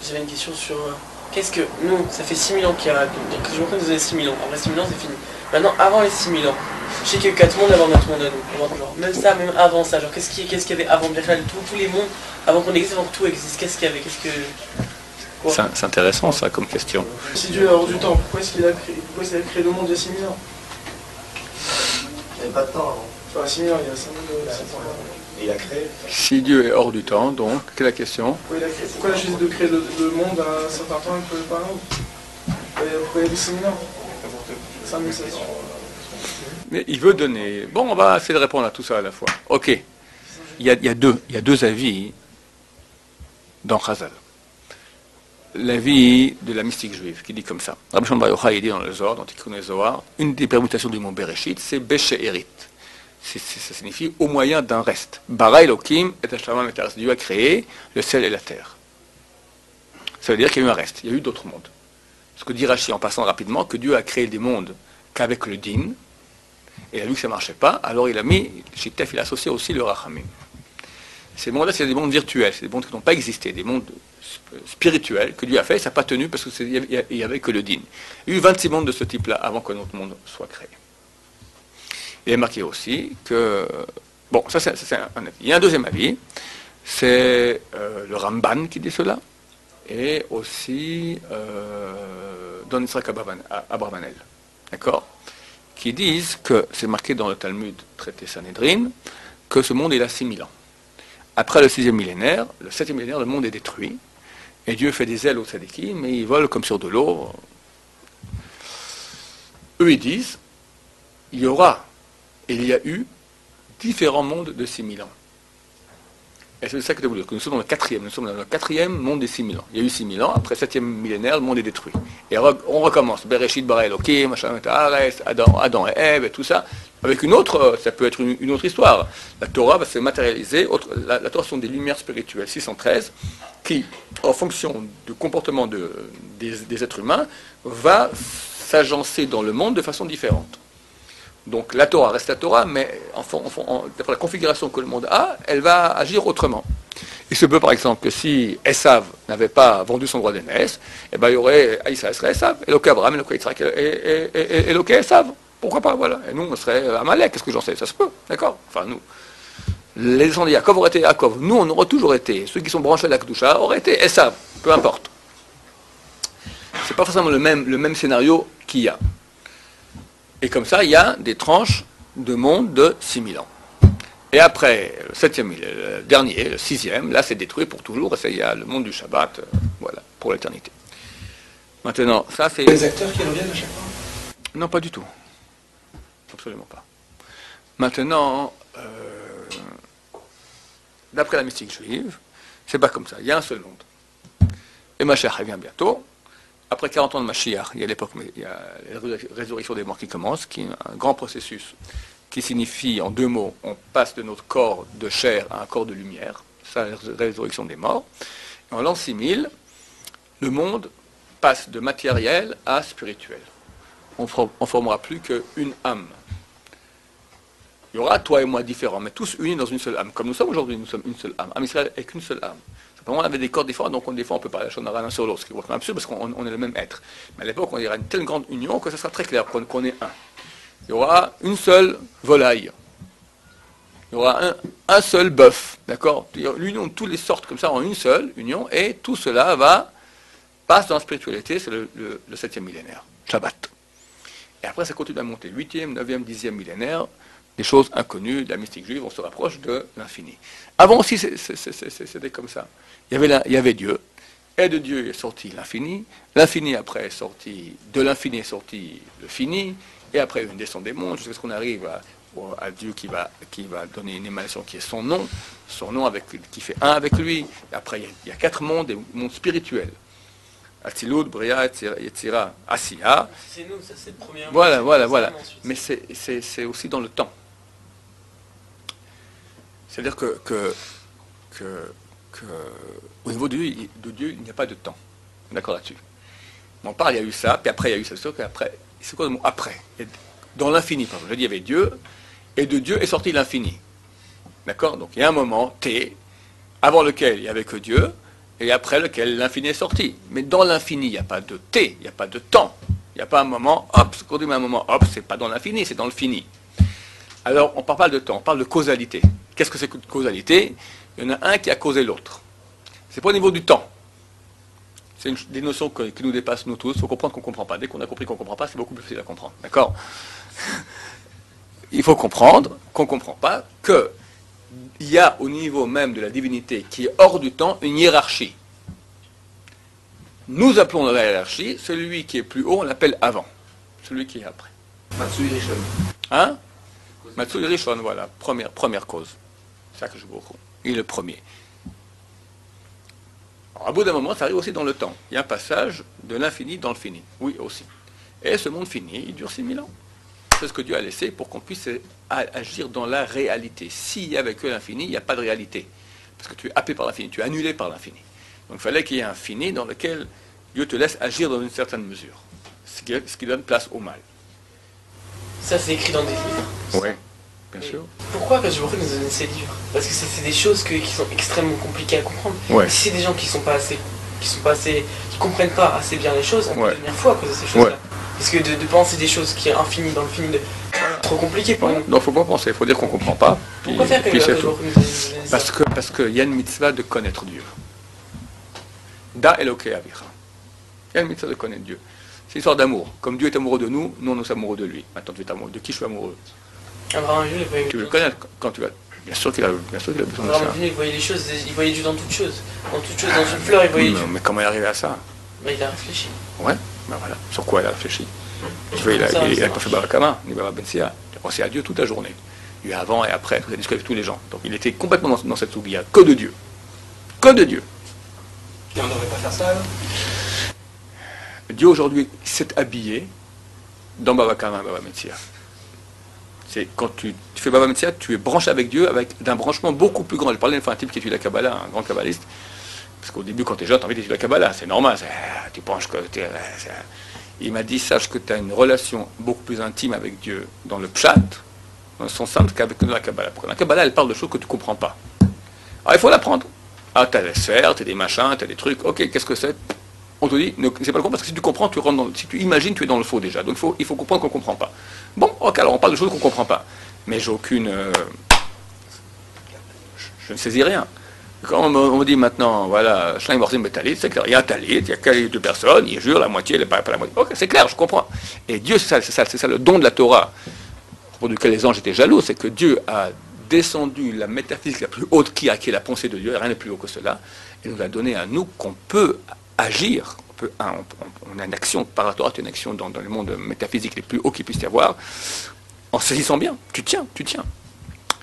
J'avais une question sur... qu'est-ce que... Nous, ça fait 6000 ans qu'il y a... Donc, je me rappelle que vous avez 6000 ans. Après 6000 ans, c'est fini. Maintenant, avant les 6000 ans, je sais qu'il y a eu 4 mondes avant notre monde à nous. Genre, même ça, même avant ça. Genre, qu'est-ce qu'il y avait avant tous les mondes, avant qu'on existe, avant que tout existe. Qu'est-ce qu'il y avait? C'est intéressant, ça, comme question. Si Dieu est hors du temps, pourquoi est-ce qu'il a créé le monde il y a 6000 ans? Il n'y avait pas de temps avant. Enfin, 6000 ans, il y a 5000 ans. Et il a créé. Si Dieu est hors du temps, donc, quelle est la question? Pourquoi il a choisi de créer le monde à un certain temps et pas à un autre? Pourquoi il y a 6000 ans? 5700 ans. Mais il veut donner... Bon, on va essayer de répondre à tout ça à la fois. Ok. Il y a deux avis dans Chazal. L'avis de la mystique juive, qui dit comme ça. Rabbi Shimon Bar Yochai, il dit dans le Zohar, dans Tikkun Zohar, une des permutations du mot Bereshit, c'est Beshe'erit. Ça signifie au moyen d'un reste. Bara Elokim et Hashamayim et Haaretz. Dieu a créé le ciel et la terre. Ça veut dire qu'il y a eu un reste, il y a eu d'autres mondes. Ce que dit Rashi en passant rapidement, que Dieu a créé des mondes qu'avec le din, et il a vu que ça ne marchait pas, alors il a mis, Shittef, il a associé aussi le Rachamim. Ces mondes-là, c'est des mondes virtuels, c'est des mondes qui n'ont pas existé, des mondes spirituels que Dieu a fait, ça n'a pas tenu parce qu'il n'y avait que le din. Il y a eu 26 mondes de ce type-là avant que notre monde soit créé. Il est marqué aussi que... Bon, ça c'est un avis. Il y a un deuxième avis, c'est le Ramban qui dit cela, et aussi Don Yitzhak Abravanel, d'accord, qui disent que, c'est marqué dans le Talmud, traité Sanhedrin, que ce monde est là 6000 ans. Après le 6e millénaire, le 7e millénaire, le monde est détruit, et Dieu fait des ailes aux tzadikim, mais ils volent comme sur de l'eau. Eux, ils disent, il y a eu différents mondes de 6000 ans. Et c'est ça que je veux dire, que nous sommes dans le quatrième monde des 6000 ans. Il y a eu 6000 ans, après le 7e millénaire, le monde est détruit. Et on recommence, Bereshit, Bara Elokim, Hashamayim et Haaretz, Adam et Ève, et tout ça, avec une autre, ça peut être une autre histoire. La Torah va se matérialiser, la Torah sont des lumières spirituelles, 613, qui, en fonction du comportement des êtres humains, va s'agencer dans le monde de façon différente. Donc la Torah reste la Torah, mais d'après la configuration que le monde a, elle va agir autrement. Il se peut par exemple que si Esav n'avait pas vendu son droit d'aînesse, eh ben, il y aurait Aïssa serait Esav, Eloké Abraham, Eloké Yitzhak et Eloké Esav. Pourquoi pas, voilà. Et nous, on serait Amalek, qu'est-ce que j'en sais? Ça se peut, d'accord? Enfin, nous. Les descendants de Yaakov auraient été Yaakov. Nous, on aurait toujours été. Ceux qui sont branchés à la Kedusha auraient été Esav, peu importe. C'est pas forcément le même scénario qu'il y a. Et comme ça, il y a des tranches de monde de 6000 ans. Et après, le 7e, le dernier, le 6e, là c'est détruit pour toujours, et ça, il y a le monde du Shabbat, voilà, pour l'éternité. Maintenant, ça c'est... Les acteurs qui reviennent à chaque fois? Non, pas du tout. Absolument pas. Maintenant, d'après la mystique juive, c'est pas comme ça, il y a un seul monde. Et Mashiach revient bientôt. Après 40 ans de Mashiach, il y a l'époque, il y a la résurrection des morts qui commence, qui est un grand processus qui signifie, en deux mots, on passe de notre corps de chair à un corps de lumière, ça, la résurrection des morts. Et en l'an 6000, le monde passe de matériel à spirituel. On ne formera plus qu'une âme. Il y aura toi et moi différents, mais tous unis dans une seule âme. Comme nous sommes aujourd'hui, nous sommes une seule âme. Âme Israël est qu'une seule âme. Simplement, on avait des corps différents, donc des fois on peut parler la shonara l'un sur l'autre, ce qui est vraiment absurde parce qu'on est le même être. Mais à l'époque, on ira une telle grande union que ça sera très clair qu'on est un. Il y aura une seule volaille. Il y aura un seul bœuf, d'accord? L'union de toutes les sortes comme ça en une seule union, et tout cela passe dans la spiritualité, c'est le 7e millénaire, Shabbat. Et après, ça continue à monter. 8e, 9e, 10e millénaire, des choses inconnues de la mystique juive, on se rapproche de l'infini. Avant aussi, c'était comme ça. Il y avait Dieu, et de Dieu est sorti l'infini, l'infini après est sorti, de l'infini est sorti le fini, et après une descente des mondes, jusqu'à ce qu'on arrive à Dieu qui va donner une émanation qui est son nom qui fait un avec lui. Et après, il y a 4 mondes, des mondes spirituels. Atzilut, Bria, Yetzira, Asiya. C'est nous, ça c'est le premier. Voilà. Mais c'est aussi dans le temps. C'est-à-dire que au niveau de Dieu, il n'y a pas de temps. D'accord là-dessus. On parle, il y a eu ça, puis après il y a eu ça. C'est quoi le mot après? Dans l'infini, par exemple. Je dis, il y avait Dieu, et de Dieu est sorti l'infini. D'accord? Donc il y a un moment, T, avant lequel il n'y avait que Dieu, et après lequel l'infini est sorti. Mais dans l'infini, il n'y a pas de t, il n'y a pas de temps. Il n'y a pas un moment, hop, quand on dit un moment, hop, c'est pas dans l'infini, c'est dans le fini. Alors, on ne parle pas de temps, on parle de causalité. Qu'est-ce que c'est que causalité? Il y en a un qui a causé l'autre. C'est pas au niveau du temps. C'est des notions qui nous dépassent nous tous. Il faut comprendre qu'on ne comprend pas. Dès qu'on a compris qu'on ne comprend pas, c'est beaucoup plus facile à comprendre. D'accord? Il faut comprendre qu'on ne comprend pas qu'il y a au niveau même de la divinité qui est hors du temps une hiérarchie. Nous appelons la hiérarchie, celui qui est plus haut, on l'appelle avant. Celui qui est après. Matsui Rishon. Hein? Matsui Rishon, voilà, première cause. C'est ça que je vous recommande. Il est le premier. Alors, à bout d'un moment, ça arrive aussi dans le temps. Il y a un passage de l'infini dans le fini. Oui, aussi. Et ce monde fini, il dure 6000 ans. C'est ce que Dieu a laissé pour qu'on puisse agir dans la réalité. S'il n'y avait que l'infini, il n'y a pas de réalité. Parce que tu es happé par l'infini, tu es annulé par l'infini. Donc il fallait qu'il y ait un fini dans lequel Dieu te laisse agir dans une certaine mesure. Ce qui donne place au mal. Ça, c'est écrit dans des livres. Oui, bien Et sûr. Pourquoi que je vous nous donner ces livres? Parce que c'est des choses qui sont extrêmement compliquées à comprendre. Ouais. Si c'est des gens qui comprennent pas assez bien les choses, on peut Ouais. devenir fou à cause de ces choses-là. Ouais. Parce que de penser des choses qui est infini dans le fini, c'est trop compliqué pour Voilà. nous. Donc il ne faut pas penser, il faut dire qu'on ne comprend pas. Pourquoi faire puis c'est que tout. nous donner ça? Parce qu'il y a une mitzvah de connaître Dieu. Da Elokei Avicha. Il y a une mitzvah de connaître Dieu. C'est une histoire d'amour. Comme Dieu est amoureux de nous, nous on est amoureux de lui. Maintenant tu es amoureux. De qui je suis amoureux? Abraham Avinu, il voyait Tu veux les le connaître quand tu vas. Bien sûr qu'il a besoin de Abraham ça. Avinu, il voyait les choses, il voyait Dieu dans toutes choses. Dans toutes choses, dans une fleur, il voyait Dieu. Mais comment il est arrivé à ça? Mais il a réfléchi. Ouais, ben voilà. Sur quoi il a réfléchi? Tu vois, il Ça, n'a ça pas fait Barakama, ni Baba Bensia. Il a pensé à Dieu toute la journée. Il y a avant et après, il a discuté avec tous les gens. Donc il était complètement dans cette soubia, que de Dieu. Que de Dieu. Et on ne devrait pas faire ça alors? Dieu aujourd'hui s'est habillé dans Baba Kama et Baba Metzia. C'est quand tu fais Baba Metzia, tu es branché avec Dieu avec d'un branchement beaucoup plus grand. Je parlais d'une fois un type qui étudie la Kabbalah, un grand kabbaliste. Parce qu'au début, quand tu es jeune, tu as envie d'étudier la Kabbalah, c'est normal. Tu penses que il m'a dit, sache que tu as une relation beaucoup plus intime avec Dieu dans le Pshat, dans son sens, qu'avec la Kabbalah. Parce que la Kabbalah, elle parle de choses que tu ne comprends pas. Alors il faut l'apprendre. Ah, tu as des sphères, tu as des machins, tu as des trucs. Ok, qu'est-ce que c'est? On te dit, c'est pas le comprendre, parce que si tu comprends, tu rentres si tu imagines, tu es dans le faux déjà. Donc il faut comprendre qu'on ne comprend pas. Bon, ok, alors on parle de choses qu'on ne comprend pas. Mais j'ai aucune. Je ne saisis rien. Quand on me dit maintenant, voilà, Shleim Borzim Betalit, c'est clair, il y a un talit, il y a deux personnes, ils jurent la moitié, pas la moitié. Ok, c'est clair, je comprends. Et Dieu, c'est ça le don de la Torah, pour lequel les anges étaient jaloux, c'est que Dieu a descendu la métaphysique la plus haute qui est la pensée de Dieu, rien n'est plus haut que cela, et nous a donné à nous qu'on peut agir, on a une action par la Torah, une action dans le monde métaphysique les plus hauts qu'il puisse y avoir, en saisissant bien, tu tiens.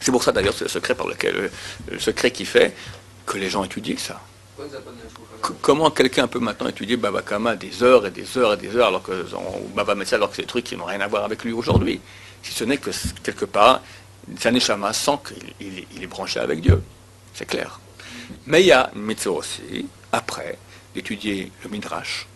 C'est pour ça d'ailleurs, c'est le secret par lequel, le secret qui fait que les gens étudient ça. Comment quelqu'un peut maintenant étudier Baba Kama des heures et des heures et des heures, alors que ou Baba Metzia, alors que c'est des trucs qui n'ont rien à voir avec lui aujourd'hui, si ce n'est que quelque part, sa neshama sent qu'il est branché avec Dieu. C'est clair. Mais il y a une mitzvah aussi, après, d'étudier le Midrash,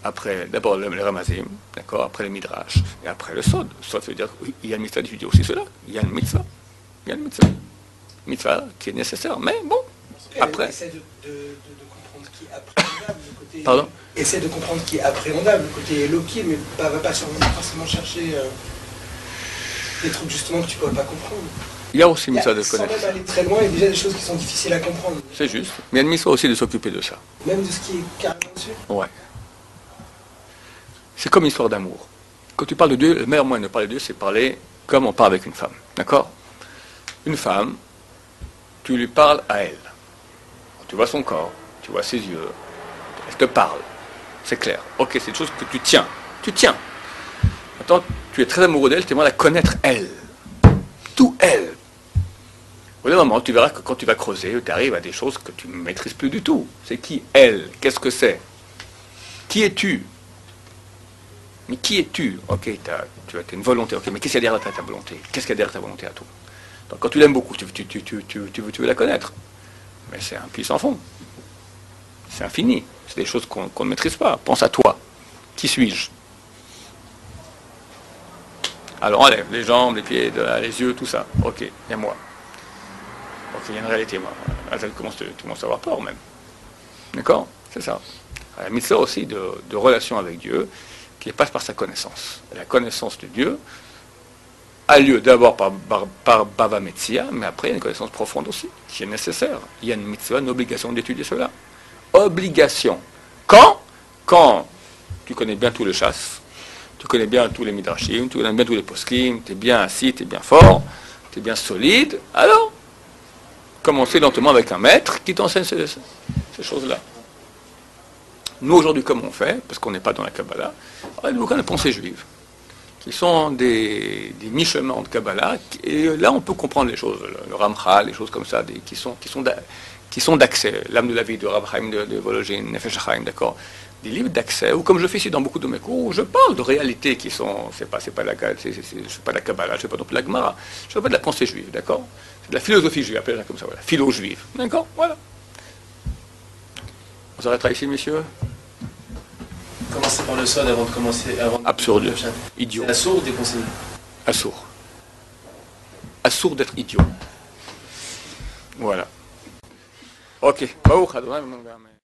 après d'abord le Ramazim, d'accord, après le Midrash, et après le Sod. Le Sod veut dire qu'il y a une mitzvah d'étudier aussi cela. Il y a une mitzvah. Mitzvah qui est nécessaire, mais bon, après. Essaie de comprendre ce qui est appréhendable, le côté. Pardon? Essaie de comprendre ce qui est appréhendable, le côté Elohim, mais va pas forcément chercher des trucs justement que tu ne pourrais pas comprendre. Il y a aussi une mitzvah de Sans connaître. même aller très loin, il y a déjà des choses qui sont difficiles à comprendre. C'est juste. Mais il y a une mitzvah aussi de s'occuper de ça. Même de ce qui est carrément dessus. Ouais. C'est comme une histoire d'amour. Quand tu parles de Dieu, le meilleur moyen de parler de Dieu, c'est parler comme on parle avec une femme. D'accord? Une femme, tu lui parles à elle. Tu vois son corps, tu vois ses yeux, elle te parle. C'est clair. Ok, c'est une chose que tu tiens. Tu tiens. Maintenant, tu es très amoureux d'elle, tu aimerais la connaître elle. Tout elle. Au bout d'un moment, tu verras que quand tu vas creuser, tu arrives à des choses que tu ne maîtrises plus du tout. C'est qui elle? Qu'est-ce que c'est? Qui es-tu? Mais qui es-tu? Ok, tu as une volonté. Ok, mais qu'est-ce qu'il y a derrière ta volonté? Qu'est-ce qu'il y a derrière ta volonté à toi? Donc, quand tu l'aimes beaucoup, tu veux la connaître. Mais c'est un puits sans fond. C'est infini. C'est des choses qu'on ne maîtrise pas. Pense à toi. Qui suis-je? Alors enlève les jambes, les pieds, les yeux, tout ça. Ok, il y a moi. Ok, il y a une réalité, moi. Là, tu commences à avoir peur même. D'accord? C'est ça. La mitzvah aussi de relation avec Dieu, qui passe par sa connaissance. La connaissance de Dieu a lieu d'abord par Bava Metzia, mais après il y a une connaissance profonde aussi, qui est nécessaire. Il y a une mitzvah, une obligation d'étudier cela. Obligation. Quand tu connais bien tous les chasses, tu connais bien tous les midrashim, tu connais bien tous les poskim, tu es bien assis, tu es bien fort, tu es bien solide, alors commencez lentement avec un maître qui t'enseigne ces choses-là. Nous aujourd'hui, comme on fait, parce qu'on n'est pas dans la Kabbalah, on a beaucoup de pensées juives, qui sont des mi-chemins de Kabbalah, et là on peut comprendre les choses, le Ramchal, les choses comme ça, qui sont d'accès, l'âme de la vie de Rav Chaim de Vologine, Nefesh Chaim, d'accord, des livres d'accès, ou comme je fais ici dans beaucoup de mes cours, où je parle de réalités qui sont, c'est pas la Kabbalah, je ne sais pas non plus la Gemara, je ne sais pas de la pensée juive, d'accord, c'est de la philosophie juive, appelez ça comme ça, voilà, philo-juive, d'accord, voilà. On s'arrêtera ici, messieurs. Commencer par le sod avant de commencer. Absurde, idiot. C'est assourd ou déconseillé? Assourd. Assourd d'être idiot. Voilà. Ok.